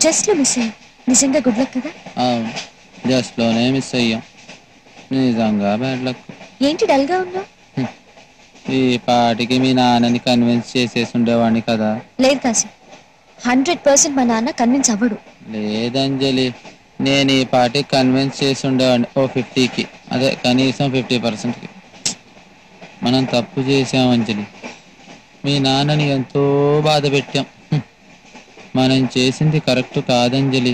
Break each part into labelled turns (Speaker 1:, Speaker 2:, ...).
Speaker 1: Just లో miss అయ్యాం. నిజంగా గుడ్ లక్ కదా?
Speaker 2: అవును, జస్ట్ లోనే మిస్ అయ్యాం. నిజంగా బ్యాడ్ లక్.
Speaker 1: ఏంటి డల్ గా ఉన్నావు?
Speaker 2: ఈ పాటికి మీ నాన్నని కన్విన్స్ చేసేసి ఉండేవాడిని కదా.
Speaker 1: లేదు కాశీ, 100% మా నాన్న కన్విన్స్ అవ్వడు.
Speaker 2: లేదంజలి, నేను ఈ పాటికి కన్విన్స్ చేసి ఉండేవాడిని. ఓ 50కి, అదే కనీసం 50%కి. మనం తప్పు చేసాం అంజలి. మీ నాన్నని ఎంతో బాధ పెట్టాం. మనం చేసింది కరెక్ట్ కాదంజలి.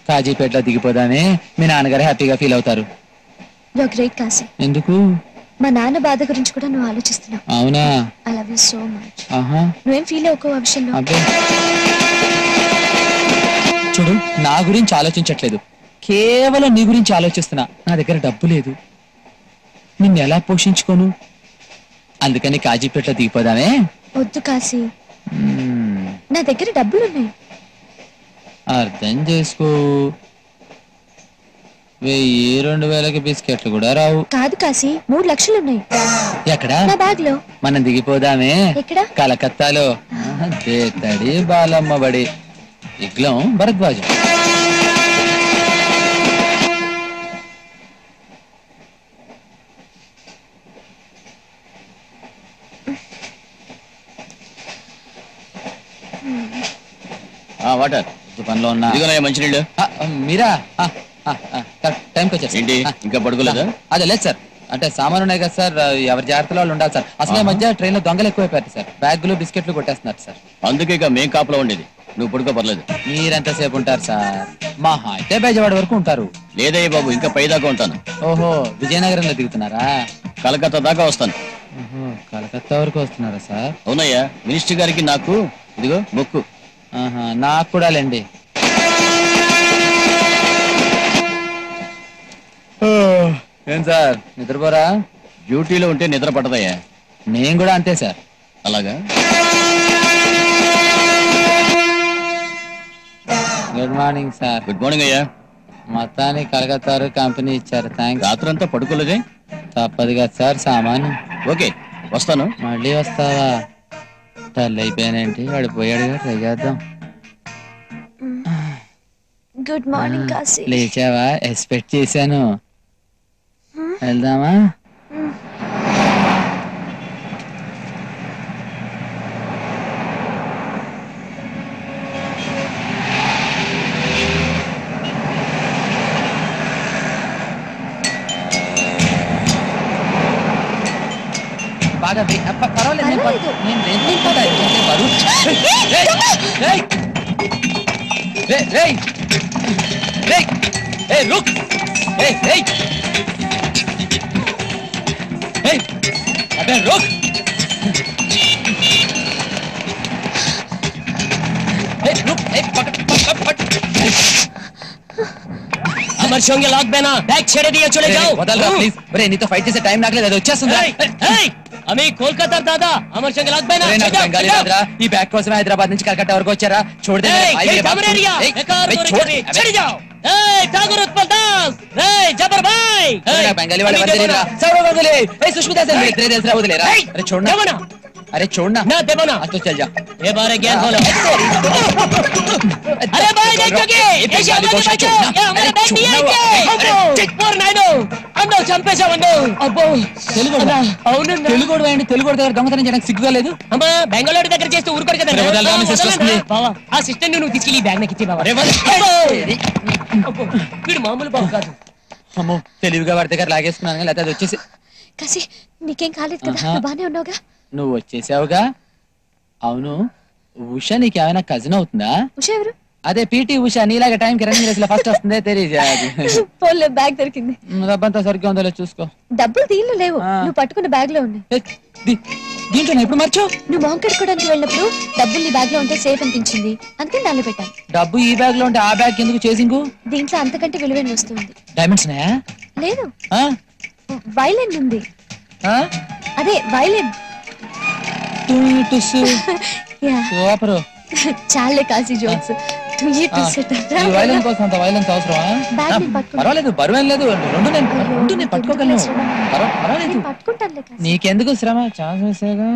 Speaker 2: కాజీపేటలో దిగిపోదానే మీ నాన్నగారు హ్యాపీగా ఫీల్ అవుతారు.
Speaker 1: You are great Kashi.
Speaker 2: ఎందుకు?
Speaker 1: మా నాన్న బాధ గురించి కూడా నువ్వు ఆలోచిస్తున్నావు.
Speaker 2: అవునా?
Speaker 1: I love you so much. నువ్వేం ఫీల్ అవ్వకు ఆ విషయంలో.
Speaker 2: చూడు, నా గురించి ఆలోచించట్లేదు, కేవలం నీ గురించి ఆలోచిస్తున్నా. నా దగ్గర డబ్బు లేదు, నిన్ను ఎలా పోషించుకోను. అందుకని కాజీపేటలో దిగిపోదామే.
Speaker 1: వద్దు కాశీ, నా దగ్గర డబ్బులున్నాయి.
Speaker 2: అర్థం చేసుకో. 1000-2000కి బిస్కెట్లు కూడా రావు.
Speaker 1: కాదు కాశీ, 3 లక్షలున్నాయి.
Speaker 2: ఎక్కడ?
Speaker 1: నా బ్యాగ్ లో.
Speaker 2: మనం దిగిపోదామే.
Speaker 1: ఎక్కడ?
Speaker 2: కలకత్తాలో. దేతడి బాలమ్మ బడి, ఇగ్లం భరద్వాజం. వాటర్ పనిలో ఉన్నా.
Speaker 3: మంచినీళ్ళు.
Speaker 2: మీరా? టైంకి వచ్చారు.
Speaker 3: ఏంటి ఇంకా పడుకోలేదా?
Speaker 2: అదే లేదు సార్, అంటే సామాను ఉన్నాయి కదా సార్, ఎవరి జాగ్రత్తలో వాళ్ళు ఉండాలి సార్. అసలు ఈ మధ్య ట్రైన్ లో దొంగలు ఎక్కువైపోయారు సార్. బ్యాగులు బిస్కెట్లు కొట్టేస్తున్నారు సార్.
Speaker 3: అందుకే ఇక మేం కాపులో ఉండేది. నువ్వు పడుకో, పర్లేదు.
Speaker 2: మీరెంతసేపు ఉంటారు సార్? మహా అయితే బేజవాడ వరకు ఉంటారు.
Speaker 3: లేదయ్య బాబు, ఇంకా పైదాకా ఉంటాను.
Speaker 2: ఓహో, విజయనగరంలో దిగుతున్నారా?
Speaker 3: కలకత్తా దాకా వస్తాను.
Speaker 2: కలకత్తా వరకు వస్తున్నారా సార్?
Speaker 3: అవునయ్యా, మినిస్టర్ గారికి నాకు ఇదిగో మొక్కు.
Speaker 2: నాకు కూడా లేండి. ఏం సార్, నిద్రపోరా?
Speaker 3: డ్యూటీలో ఉంటే నిద్ర పట్టదయ్యా.
Speaker 2: నేను కూడా అంతే సార్.
Speaker 3: అలాగా?
Speaker 2: Good morning sir.
Speaker 3: Good morning అయ్యా.
Speaker 2: మొత్తానికి కలకత్తా కంపెనీ ఇచ్చారు, థ్యాంక్స్.
Speaker 3: రాత్రంతా పడుకోలేదే?
Speaker 2: తప్పదు కదా సార్, సామాను.
Speaker 3: ఓకే, వస్తాను.
Speaker 2: మళ్ళీ వస్తావా? డల్ అయిపోయానంటే వాడు పోయాడుగా, ట్రై చేద్దాం.
Speaker 1: Good morning Kashi.
Speaker 2: లేచావా? ఎక్స్పెక్ట్ చేశాను. వెళ్దామా? బాగా పర్వాలేదు,
Speaker 4: अमर होंगे लॉक देना, बैग छेड़े दिए, चले जाओ.
Speaker 2: प्लीज, నీతో ఫైట్ చేసే టైం నాకు లేదు, అది వచ్చేస్తుందా?
Speaker 4: అమే కోల్కతా దాదా, అమర్ సంగ్ లాగ్ బైనా.
Speaker 2: బెంగాలీ రాదురా, ఈ బ్యాగ్ కోసం హైదరాబాద్ నుంచి కలకత్తా వరకు వచ్చారా? చూడదే
Speaker 4: ఠాగూర్ ఉత్పల్ దాస్, జబర్ భాయ్.
Speaker 2: బెంగాలీ వాళ్ళు ఎవరు తెలియదురా? సౌరవ్ సుష్మితా సేన్ తెలుసురా, వదిలేరా? అరే చూడనా, अरे छोड़ना
Speaker 4: ना देवो ना,
Speaker 2: तो चल जा।
Speaker 4: ये बारे ज्ञान बोलो। अरे भाई देखोगे, ऐसे हमारे बच्चों, ये हमारे बैग नहीं है क्या? और नहीं दो, हम लोग चंपे से बंदो। अब्बो, तेलुगु ना, అవును
Speaker 2: తెలుగుడు వేయండి, తెలుగుడు దగ్గర దొంగతనం చేయడానికి సిగ్గుగా లేదు?
Speaker 4: అమ్మా బెంగళూరు దగ్గర చేస్తే ఊరుకోరు కదా. బావా, ఆ సిస్టమ్ నువ్వు తీసుకెళ్ళి బ్యాగ్ నాకు ఇచ్చే బావా. వీడు మామూలు బావ కాదు.
Speaker 2: అమ్మో, తెలివిగా వాడి దగ్గర లాగేసుకున్నాను, లేకపోతే అది వచ్చేసి.
Speaker 1: కాశీ, నీకేం కాలేదు కదా? నువ్వు బానే ఉన్నావుగా?
Speaker 2: నువ్వు వచ్చేసావుగా. అవును, ఉష నీకేమైనా కజిన్ అవుతుందా?
Speaker 1: ఉష ఎవరు?
Speaker 2: అదే పీటీ ఉష, నీలాగా టైంకి రన్నింగ్ రేస్ లో ఫస్ట్ వస్తుందే తెలియదు.
Speaker 1: పోలే, బ్యాగ్ దొరికింది.
Speaker 2: డబ్బంతా సరిగ్గా ఉందో చూసుకో.
Speaker 1: డబ్బులు దీనిలో లేవు, నువ్వు పట్టుకున్న బ్యాగ్ లో ఉన్నాయి.
Speaker 2: దీంట్లో ఎప్పుడు మర్చో?
Speaker 1: నువ్వు మొహం కడుక్కోవడానికి వెళ్ళినప్పుడు డబ్బులు నీ బ్యాగ్ లో ఉంటే సేఫ్ అనిపించింది, అందుకని దానిలో పెట్టాను.
Speaker 2: డబ్బు ఈ బ్యాగ్ లో ఉంటే ఆ బ్యాగ్ ఎందుకు చేసింగు?
Speaker 1: దీంట్లో అంతకంటే విలువైన వస్తువు ఉంది.
Speaker 2: డైమండ్స్ నాయా?
Speaker 1: లేదు, వైలెన్ ఉంది. అదే వైలెన్. చాలే కాశీ జోక్స్.
Speaker 2: పర్వాలేదు, బరువేం లేదు, రెండు నేను పట్టుకోగలను. నీకెందుకు శ్రమ, ఛాన్స్ వేసాగా.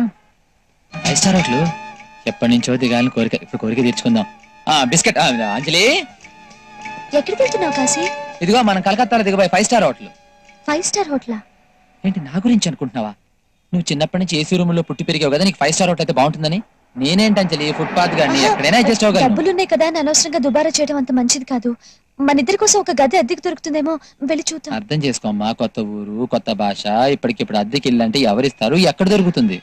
Speaker 2: 5 స్టార్ హోటల్ ఎప్పటి నుంచో దిగాలని కోరిక, ఇప్పుడు కోరిక తీర్చుకుందాం. బిస్కెట్ అంజలి
Speaker 1: ఎక్కడికి వెళ్తున్నావు కాశీ?
Speaker 2: ఇదిగో మనం కలకత్తాలో దిగబోయే 5 స్టార్ హోటల్.
Speaker 1: 5 స్టార్ హోటలా?
Speaker 2: ఏంటి నా గురించి అనుకుంటున్నావా? నువ్వు చిన్నప్పటి నుంచి ఏసీ రూమ్ లో పుట్టి పెరిగావు కదా, నీకు 5 స్టార్ హోటల్ అయితే బాగుంటుందని. నేనేంటి అంజలి ఫుట్పాత్ గాని ఎక్కడైనా అడ్జస్ట్ అవ్వగలను.
Speaker 1: డబ్బులున్నాయి కదా అని అనవసరంగా దుబారా చేయడం అంత మంచిది కాదు. మన ఇద్దరి కోసం ఒక గది అద్దెకి దొరుకుతుందేమో, వెళ్ళి చూద్దాం.
Speaker 2: అర్థం చేసుకోమ్మా, కొత్త ఊరు కొత్త భాష, ఇప్పటికిప్పుడు అద్దెకి ఇల్లంటే ఎవరిస్తారు, ఎక్కడ దొరుకుతుంది?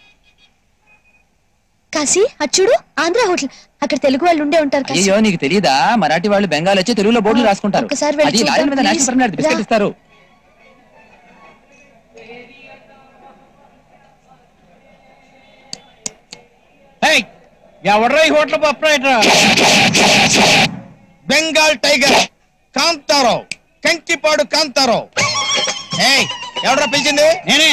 Speaker 1: కాశీ అటు చూడు, ఆంధ్ర హోటల్. అక్కడ తెలుగు వాళ్ళు ఉండే ఉంటారు. కాశీ
Speaker 2: అయ్యో నీకు తెలియదా, మరాఠీ వాళ్ళు బెంగాల్ వచ్చి తెలుగులో బోర్డులు రాసుకుంటారు.
Speaker 1: ఒకసారి వెళ్ళి
Speaker 2: అది
Speaker 1: చూద్దాం,
Speaker 2: లాయర్ మీద
Speaker 1: ప్లీజ్.
Speaker 2: నేషనల్ పర్మిట్ బిస్కెట్ ఇస్తారు.
Speaker 3: ఎవడ్రా ఈ hotel proprietor?
Speaker 5: Bengal tiger Kantharao, Kankipadu Kantharao. ఎవడ్రా పిలిచింది?
Speaker 3: నేనే.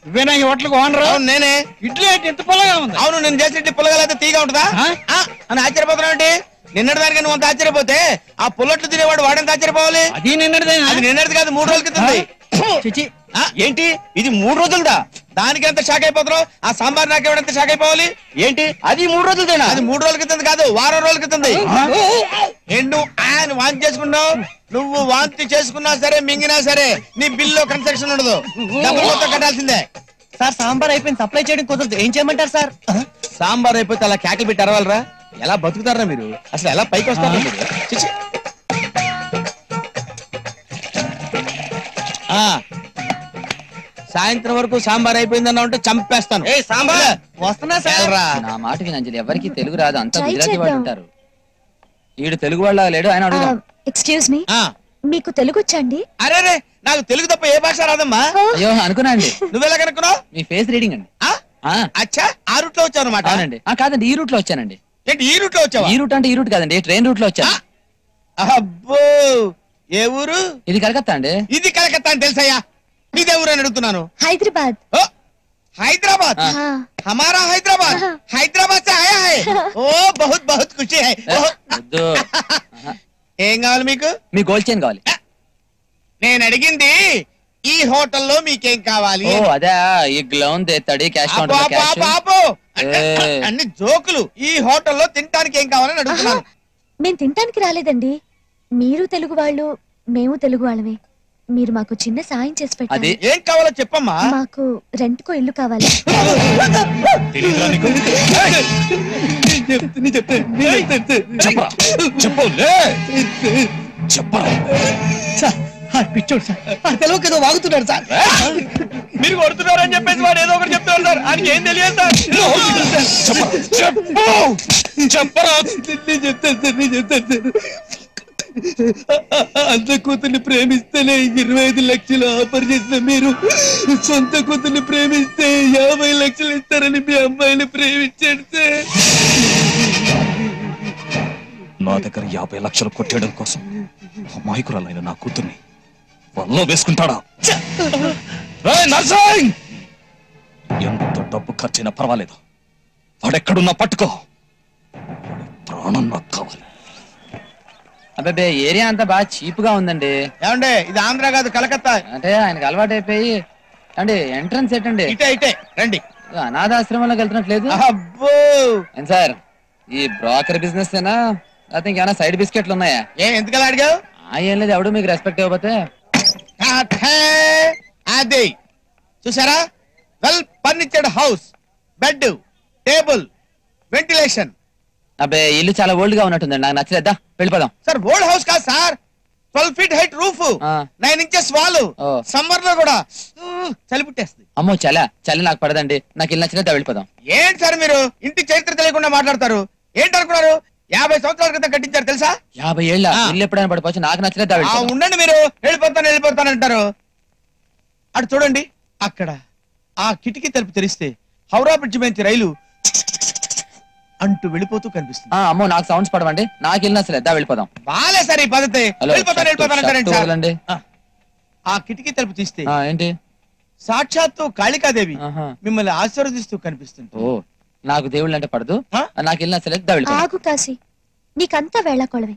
Speaker 3: నువ్వేనా ఈ హోటల్ ఓనర్?
Speaker 5: అవును నేనే.
Speaker 3: ఇడ్లీ ఏంటి ఇంత పుల్లగా ఉంది?
Speaker 5: అవును, నేను చేసిన ఇడ్లీ పుల్లగా తీగా ఉంటుందా అని ఆశ్చర్యపోతున్నావు ఏంటి? నిన్నటి దానికి నువ్వు అంత ఆశ్చర్యపోతే ఆ పుల్లట్లు తినేవాడు వాడెంత ఆశ్చర్యపోవాలి?
Speaker 3: అది నిన్నటిదే.
Speaker 5: అది నిన్నటిది కాదు, 3 రోజుల క్రితం. ఏంటి ఇది 3 రోజులదా? దానికి ఎంత షాక్ అయిపోతున్నావు? ఆ సాంబార్ నాకెవడంత షాక్ అయిపోవాలి ఏంటి?
Speaker 3: అది 3 రోజులదేనా?
Speaker 5: అది 3 రోజుల క్రితం కాదు, వారం రోజుల క్రితం. నువ్వు ఆయన వాంతి చేసుకున్నావు. నువ్వు వాంతి చేసుకున్నా సరే, మింగినా సరే నీ బిల్లో కన్స్ట్రక్షన్ ఉండదు, డబ్బులు మొత్తం కట్టాల్సిందే.
Speaker 4: సార్ సాంబార్ అయిపోయింది, సప్లై చేయడం కుదరదు, ఏం చేయమంటారు సార్?
Speaker 5: సాంబార్ అయిపోతే అలా కేకలు పెట్టి అరవాలరా? ఎలా బతుకుతారా మీరు? అసలు ఎలా పైకి వస్తారా మీరు? చిచి. సాయంత్రం వరకు సాంబార్ అయిపోయిందన్నా ఉంటే చంపేస్తాను.
Speaker 4: సాంబార్ వస్తున్నా సార్.
Speaker 2: నా మాట వినంజలి, ఎవరికి తెలుగు రాదు, అంతా
Speaker 1: Try
Speaker 2: గుజరాతీ వాళ్ళు
Speaker 1: చేద్దాం.
Speaker 2: ఉంటారు. ఈడు తెలుగు వాళ్ళ లేడు, ఆయన అడుగుదాం.
Speaker 1: ఎక్స్క్యూజ్ మీ, మీకు తెలుగు వచ్చండి?
Speaker 5: అరే నాకు తెలుగు తప్ప ఏ భాష రాదమ్మా.
Speaker 2: అయ్యో అనుకున్నా అండి,
Speaker 5: నువ్వెలా కనుక్కున్నావు?
Speaker 2: మీ ఫేస్ రీడింగ్ అండి.
Speaker 5: అచ్చా, ఆ రూట్ లో వచ్చావు అనమాట.
Speaker 2: అవునండి. కాదండి, ఈ రూట్ లో వచ్చానండి.
Speaker 5: ఏంటి ఈ రూట్ లో వచ్చావా?
Speaker 2: ఈ రూట్ అంటే ఈ రూట్ కాదండి, ట్రైన్ రూట్ లో వచ్చాను.
Speaker 5: అబ్బో, ఏ ఊరు?
Speaker 2: ఇది కలకత్తా అండి.
Speaker 5: ఇది కలకత్తా అని తెలుసయ్యా. మీదే ఊరు అని అడుగుతున్నాను.
Speaker 1: హైదరాబాద్.
Speaker 5: ఓ हैदराबाद, हमारा हैदराबाद, हैदराबाद से आया है. ओ बहुत बहुत खुशी है. ఏం కావాలి మీకు?
Speaker 2: మీ గోల్డ్ చైన్ కావాలి.
Speaker 5: నేను అడిగింది ఈ హోటల్లో మీకేం కావాలి?
Speaker 2: ఓ అదే, ఈ గ్లౌన్ తెస్తాడు క్యాష్
Speaker 5: అన్ని జోకులు. ఈ హోటల్లో తినడానికి ఏం కావాలని అడుగుతున్నాను.
Speaker 1: మేము తినడానికి రాలేదండి, మీరు తెలుగు వాళ్ళు, మేము తెలుగు వాళ్ళమే. మీరు మాకు చిన్న సాయం చేసి పెట్టాలి.
Speaker 5: ఏం కావాలో చెప్పమ్మా.
Speaker 1: మాకు రెంట్ కో ఇల్లు కావాలి.
Speaker 4: పిచ్చోడు సార్, తెలుగు ఏదో వాగుతున్నాడు సార్.
Speaker 5: మీరు కొడుతున్నారని చెప్పేసి వాడు ఏదో ఒకటి చెప్తున్నారు సార్. ఆయనకి ఏం తెలియదు సార్.
Speaker 3: చెప్పరా?
Speaker 4: చెప్తాను. అంత కూతుర్ని ప్రేమిస్తేనే 25 లక్షలు ఆఫర్ చేసిన మీరు, సొంత కూతుర్ని ప్రేమిస్తే 50 లక్షలు ఇస్తారని మీ అమ్మాయిని ప్రేమించేస్తే
Speaker 3: నా దగ్గర 50 లక్షలు కొట్టేయడం కోసం అమాయకురాలైన నా కూతుర్ని వల్లో వేసుకుంటాడా? ఎంత డబ్బు ఖర్చైనా పర్వాలేదు, వాడెక్కడున్నా పట్టుకో, ప్రాణం నాకు కావాలి.
Speaker 2: అబ్బాయి ఏరియా అంతా బాగా చీప్ గా ఉందండి.
Speaker 5: ఏమండి ఇది ఆంధ్ర కాదు కలకత్తా.
Speaker 2: అంటే ఆయనకు అలవాటు అయిపోయి అండి. ఎంట్రన్స్ ఏంటండి?
Speaker 5: ఇటే రండి.
Speaker 2: అనాథాశ్రమంలోకి వెళ్తున్నట్లేదు.
Speaker 5: అబ్బో
Speaker 2: ఏం సార్, ఈ బ్రోకర్ బిజినెస్ ఏనా లేకపోతే ఇంకేమైనా సైడ్ బిస్కెట్లు ఉన్నాయా?
Speaker 5: ఎందుకలా అడిగావు?
Speaker 2: ఏం లేదు, ఎవడు మీకు రెస్పెక్ట్ ఇవ్వకపోతే.
Speaker 5: అదే చూసారా, well ఫర్నిచర్డ్ house, bed, table, ventilation.
Speaker 2: అబ్బే ఇల్లు చాలా ఓల్డ్ గా ఉన్నట్టుందండి, నాకు నచ్చలేదా, వెళ్ళిపోదాం.
Speaker 5: సార్ ఓల్డ్ హౌస్ కాదు sir, 12 feet height roof, 9 inches wall. Summer లో కూడా చలి పుట్టేస్తుంది.
Speaker 2: అమ్మో చలి నాకు పడదండి, నాకు ఇల్లు నచ్చలేదా, వెళ్ళిపోదాం.
Speaker 5: ఏంటి సార్ మీరు ఇంటి చరిత్ర తెలియకుండా మాట్లాడతారు? ఏంటనుకున్నారు? 50 సంవత్సరాల క్రితం కట్టించారు తెలుసా?
Speaker 2: 50 ఏళ్ళ ఇల్లు ఎప్పుడైనా పడిపోవచ్చు, నాకు నచ్చలేదా, వెళ్ళిపోదాం.
Speaker 5: ఉండండి, మీరు వెళ్ళిపోతాను అంటారు. అటు చూడండి, అక్కడ ఆ కిటికీ తలుపు తెరిస్తే హౌరా బ్రిడ్జ్ నుంచి రైలు అంటూ వెళ్ళిపోతూ కనిపిస్తుంది.
Speaker 2: అమ్మో నాకు సౌండ్స్ పడవండి, నాకు ఇల్లు నచ్చలేదా, వెళ్ళిపోదాం.
Speaker 5: బాలే సార్ ఈ పద్ధతి. వెళ్ళిపోతానంటారండి. ఆ కిటికీ తలుపు తీస్తే
Speaker 2: ఏంటి,
Speaker 5: సాక్షాత్తు కాళికాదేవి మిమ్మల్ని ఆశీర్వదిస్తూ కనిపిస్తుంది.
Speaker 2: ఓ నాకు దేవుళ్ళు అంటే పడదు, నాకు ఇల్లు నచ్చలేదా, వెళ్ళిపోతాం.
Speaker 1: ఆగు కాశీ, నీకంతా వేళాకోళమే.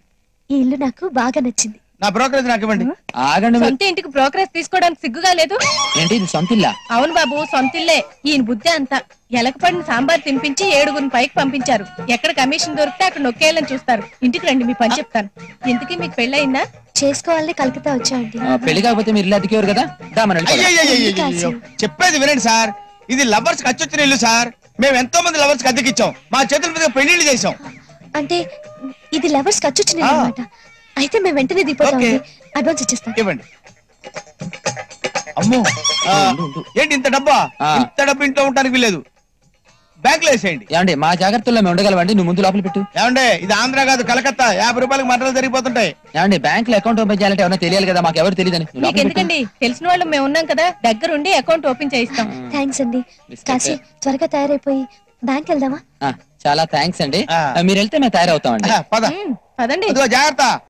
Speaker 1: ఈ ఇల్లు నాకు బాగా నచ్చింది.
Speaker 5: నా బ్రోకరేజ్ నాకు ఇవ్వండి.
Speaker 2: ఆగండి మీరు.
Speaker 6: సొంత ఇంటికి బ్రోకరేజ్ తీసుకోవడానికి సిగ్గుగా లేదు?
Speaker 2: ఏంటి ఇది సొంత ఇల్లా?
Speaker 6: అవును బాబు, సొంతిల్లే. ఈయన బుద్ధి అంతా. ఎలకపడిన సాంబార్ తినిపించి 7గురిని పైకి పంపించారు. ఎక్కడ కమిషన్ దొరికితే అక్కడ నొక్కేయాలని చూస్తారు. ఇంటికి రండి, మీ పని చెప్తాను. ఇంతకీ మీకు పెళ్ళయిందా?
Speaker 1: చేసుకోవాలని కలకత్తా వచ్చా అండి.
Speaker 2: పెళ్లి కాకపోతే మీరు ఇల్లు అతికేవారు కదా.
Speaker 5: అయ్యయ్యయ్యయ్యయ్యయ్యో. చెప్పేది వినండి సార్, ఇది లవర్స్ కి అచ్చొచ్చిన ఇల్లు సార్. మేము ఎంతో మంది లవర్స్ కి అద్దెకిచ్చాం. మా చేతుల మీద పెళ్లిళ్ళు చేసాం.
Speaker 1: అంటే ఇది లవర్స్ ఖర్చు అన్నమాట. అయితే మేము వెంటనే దిగిపోతాం. అడ్వాన్స్ ఇచ్చేస్తాం.
Speaker 5: ఇవ్వండి. అమ్మో, ఏంటి ఇంత డబ్బా? ఇంత డబ్బు ఇంట్లో ఉండడానికి వీలేదు. బ్యాంక్ లో వేసేయండి.
Speaker 2: ఏమండి మా జాగ్రత్తల్లో మేము ఉండగలవండి. నువ్వు ముందు లోపల పెట్టు.
Speaker 5: ఏమండి ఇది ఆంధ్ర కాదు, కలకత్తా. 50 రూపాయలకు మటలు జరిగిపోతుంటాయి.
Speaker 2: ఏమండి బ్యాంక్ లో అకౌంట్ ఓపెన్ చేయాలంటే ఎవరైనా తెలియాలి కదా. మాకు ఎవరు తెలియదని.
Speaker 6: మీకు ఎందుకండి, తెలిసిన వాళ్ళు మేము ఉన్నాం కదా, దగ్గరుండి అకౌంట్ ఓపెన్ చేయిస్తాం.
Speaker 1: థ్యాంక్స్ అండి. కాశీ త్వరగా తయారైపోయి బ్యాంక్ వెళ్దామా?
Speaker 2: చాలా థ్యాంక్స్ అండి. మీరు వెళ్తే మేము తయారవుతామండి.
Speaker 5: పద.
Speaker 6: పదండి.
Speaker 5: జాగ్రత్త.